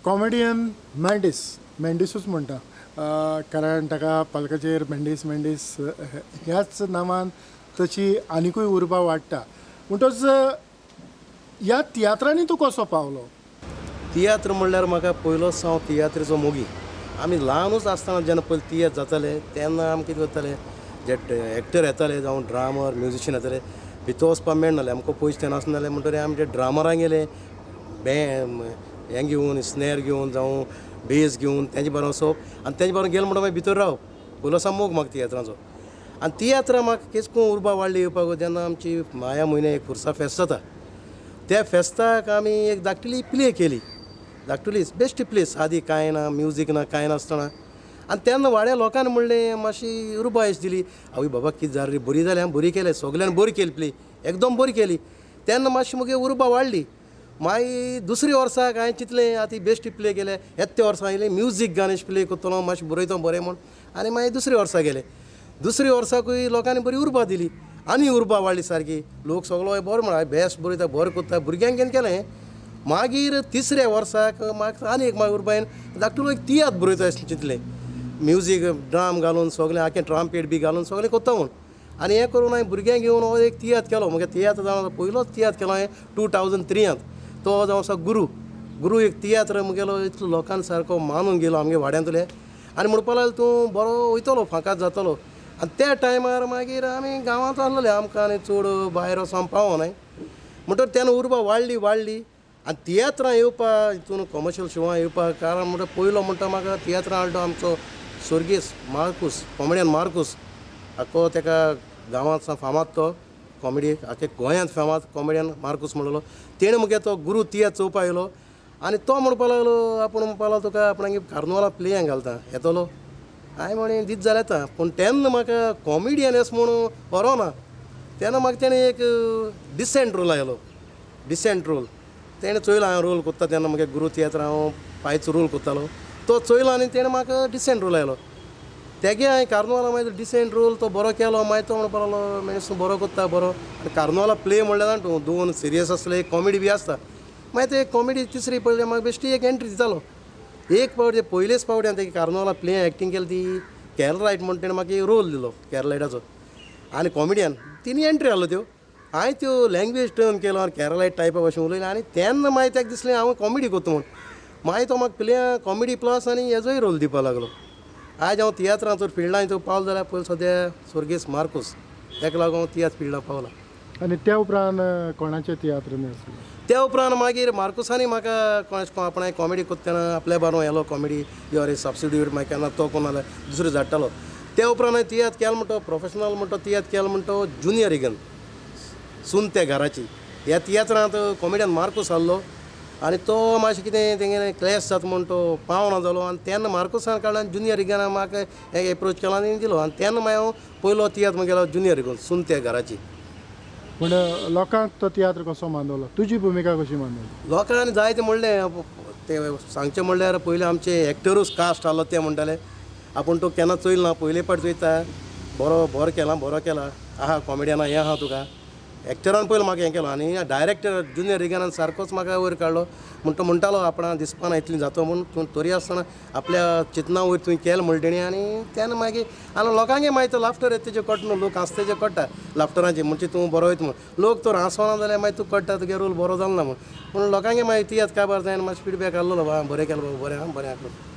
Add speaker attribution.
Speaker 1: Comedian मेंडिसूच म्हणटा कारण ताका पालकाचेर मेंडीस ह्याच नांवान तशी आनिकूय उर्बा वाडटा म्हणटच ह्या तियात्रांनी तूं कसो पावलो?
Speaker 2: तियात्र म्हणल्यार म्हाका पयलो सावन तियात्रेचो मोगी. आमी ल्हानूच आसतना जेन्ना पयलीं तियात्र जाताले तेन्ना आमी कितें करताले, जे एक्टर येताले जावं ड्रामर म्युजिशियन येताले भितर वचपाक मेळनासलें, आमकां पयशे ते नासनासले म्हणटकीर आमी जे ड्रामरांक गेले हें घेवन स्नेर घेवन जावं बेस घेवन तेंचे बरोबर वचप आनी तेंचे बरोबर गेले म्हणटा मागीर भितर रावप. पयलो सा मोग म्हाका तियात्राचो. आनी तियात्रां म्हाका केस करून उर्बा वाडली येवपाक जेन्ना आमची माया म्हयन्या एक फुरसा फेस्त जाता त्या फेस्ताक आमी एक धाकटुली प्ले केली. धाकटुली बेश्टी प्ले, सादी कांय ना, म्युजीक ना, कांय नासतना. आनी तेन्ना वाड्या लोकांनी म्हणलें, मातशी उर्बा अशी दिली, आवय बाबा कितें जालें रे, बरी जाली, बरी केलें, सगळ्यांनी बरी केली प्ले, एकदम बरी केली. तेन्ना मातशी मुगे उर्बा वाडली. मागीर दुसऱ्या वर्साक हांवें चिंतलें आतां बेश्टी प्ले केले, येत्या वर्सा येयलें म्युजीक गाणेश प्ले करतलो, मातशें बरयता बरें म्हण. आनी मागीर दुसऱ्या वर्सा गेले. दुसऱ्या वर्साकूय लोकांनी बरी उर्बा दिली आनी उर्बा वाडली सारकी. लोक सगळो बरो म्हण बेस्ट बरयता, बरें करता, भुरग्यांक कितें केलें. मागीर तिसऱ्या वर्साक म्हाका आनी एक मागीर उर्बायेन धाकटून एक तियात्र बरयता अशें चिंतलें. म्युजीक ड्राम घालून सगळें आखें ट्राम्पेट बी घालून सगळें करता म्हूण. आनी हें करून हांवें भुरग्यांक घेवन हो एक तियात्र केलो. म्हगे तियात्र जावन पयलोच तियात्र केलो हांवें 2003 तो जावन आसा गुरू एक तियात्र मुगेलो इतलो लोकांनी सारको मानून गेलो आमगे वाड्यांतले. आनी म्हणपाक लागलो तूं बरो वयतलो, फांकात जातलो. आनी त्या टायमार मागीर आमी गांवांत आसलेले, आमकां आनी चड भायर वचोंक पावोनाय. म्हणटकीर तेन्ना उर्बा वाडली. आनी तियात्रां येवपाक हितून कमर्शियल शोवां येवपाक कारण म्हणटा पयलो म्हणटा म्हाका तियात्रां हाडलो आमचो स्वर्गीस मार्कूस, कॉमेडियन मार्कूस. आख्खो तेका गांवांत फामाद तो कॉमेडी, आख्खे गोंयांत फामाद कॉमेडियन मार्कूस म्हणलो. तेणें मुगे तो गुरू तियात्र चोवपाक येयलो आनी तो म्हणपाक लागलो, आपूण म्हणपाक लागलो तुका आपणागे कार्नवाला प्लेयांक घालता, येतलो? हांवें म्हणें दीत जाल्यार येता. पूण तेन्ना म्हाका कॉमेडियन अशें म्हणून बरो ना. तेन्ना म्हाका तेणें एक डिसेंट रोल आयलो. डिसेंट रोल तेणें चोयलो हांवें रोल करता तेन्ना म्हगे गुरू तियात्र हांव पायचो रोल करतालो. तो चोयलो आनी तेणें म्हाका डिसेंट रोल आयलो. तेगे हांवें कार्नवाला मागीर डिसेंट रोल तो बरो केलो. मागीर तो म्हणपाक लागलो मनीस तूं बरो करता बरो. आनी कार्नवाला प्ले म्हणल्यार जाण तूं 2 सिरियस आसले, एक कॉमेडी बी आसता. मागीर ते कॉमेडी तिसरी पडले म्हाका बेश्टी एक एंट्री दितालो. एक फावट पयलेच फावट हांवें तेगे कार्नवाला प्ले एक्टींग केली ती केरलायट म्हणटा तेणें म्हाका रोल दिलो केरलायटाचो. आनी कॉमेडियन तिनी एंट्री आहलो त्यो. हांवें त्यो लँग्वेज टर्न केलो आनी केरलायट टायपा भशेन उलयलें. आनी तेन्ना मागीर ताका दिसलें हांव कॉमेडी करता म्हूण. मागीर तो म्हाका प्ले कॉमेडी प्लस आनी हेजोय रोल दिवपाक लागलो. आयज हांव तियात्रांचो फिल्डांत पावलो जाल्यार पयलीं सद्या स्वर्गीस मार्कूस ताका लागून हांव तियात्र फिल्डां पावला.
Speaker 1: आनी त्या उपरांत कोणाचे तियात्र आसले?
Speaker 2: त्या उपरांत मागीर मार्कुसांनी म्हाका कोण आपणें कॉमेडी करता तेन्ना आपल्या बारो येलो कॉमेडी युआर ए सबसिड्यूट मागीर केन्ना तो कोण जाल्यार दुसरो धाडटालो. त्या उपरांत हांवें तियात्र केलो म्हणटो प्रोफेशनल म्हणटो तियात्र केलो म्हणटो ज्युनियर इगन सुनत्या घराची. ह्या तियात्रांत कॉमेडियन मार्कूस आहलो आनी तो मातशें कितें तेंगे क्लॅश जाता म्हूण तो पावना जालो. आनी तेन्ना मार्कुसान कडल्यान ज्युनियर इगनाक म्हाका एक एप्रोच केलो आनी दिलो. आनी तेन्ना मागीर हांव पयलो तियात्र गेलो ज्युनियर इगन सुनत्या घराची.
Speaker 1: पूण लोकांक तो तियात्र कसो मांडलो? तुजी भुमिका कशी मांडली?
Speaker 2: लोकांनी जायते म्हणलें ते सांगचें म्हणल्यार पयलीं आमचे एक्टरूच कास्ट आहलो ते म्हणटाले आपूण तो केन्ना चोयल ना, पयले फावट चोयता, बरो केला आहा कॉमेडियना हें आहा तुका. एक्टरान पयलीं म्हाका हें केलो आनी डायरेक्टर ज्युनियर रिगानान सारकोच म्हाका वयर काडलो. म्हणटालो आपणाक दिसपाना इतली जातो म्हूण तूं तरी आसतना आपल्या चितना वयर तुवें केलें म्हणलें तेणी. आनी तेन्ना मागीर आनी लोकांकय मागीर तो लाफ्टर येता तेजें कट न्हू, लोक हांसता तेजें कट्टा लाफ्टराचें म्हणजे तूं बरो वयता म्हूण. लोक तर हांसोना जाल्यार मागीर तूं कट्टा तुगे रोल बरो जालो ना म्हूण. पूण लोकांकय मागीर तियात्र काबार जायन मातशें फिडबॅक आहलो बरें केलो बरें आहा बरें आहा.